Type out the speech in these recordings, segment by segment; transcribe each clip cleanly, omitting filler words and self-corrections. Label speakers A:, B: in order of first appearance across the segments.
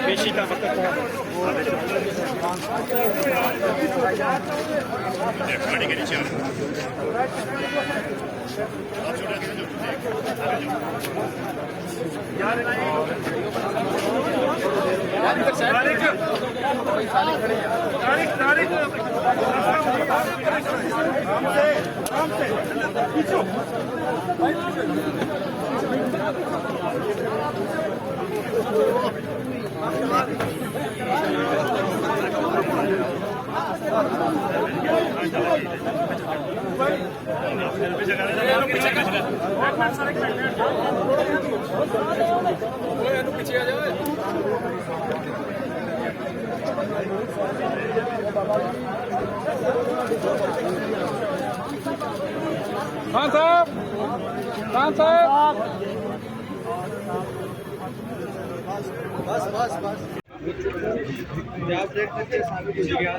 A: पेशी का गाड़ी के नीचे पीछे आ जाओ। खान साहब, खान साहब, बस बस बस आप देख सकते हैं सामने कुछ गया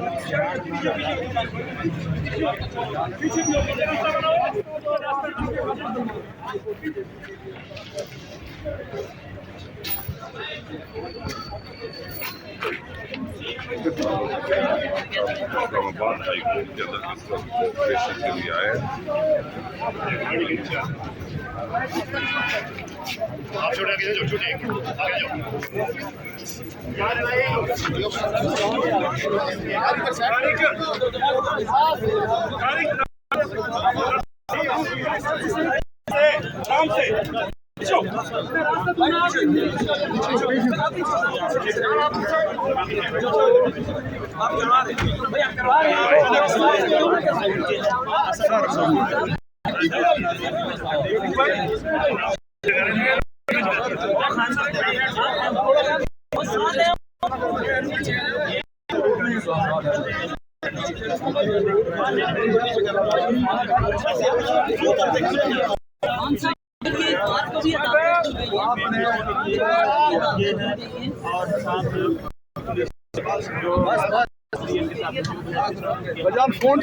B: इस्लामाबाद हाई कोर्ट के अंदर पेशी के लिए आए
A: आप छोटे आगे जाओ, छोटे आगे जाओ।
B: फोन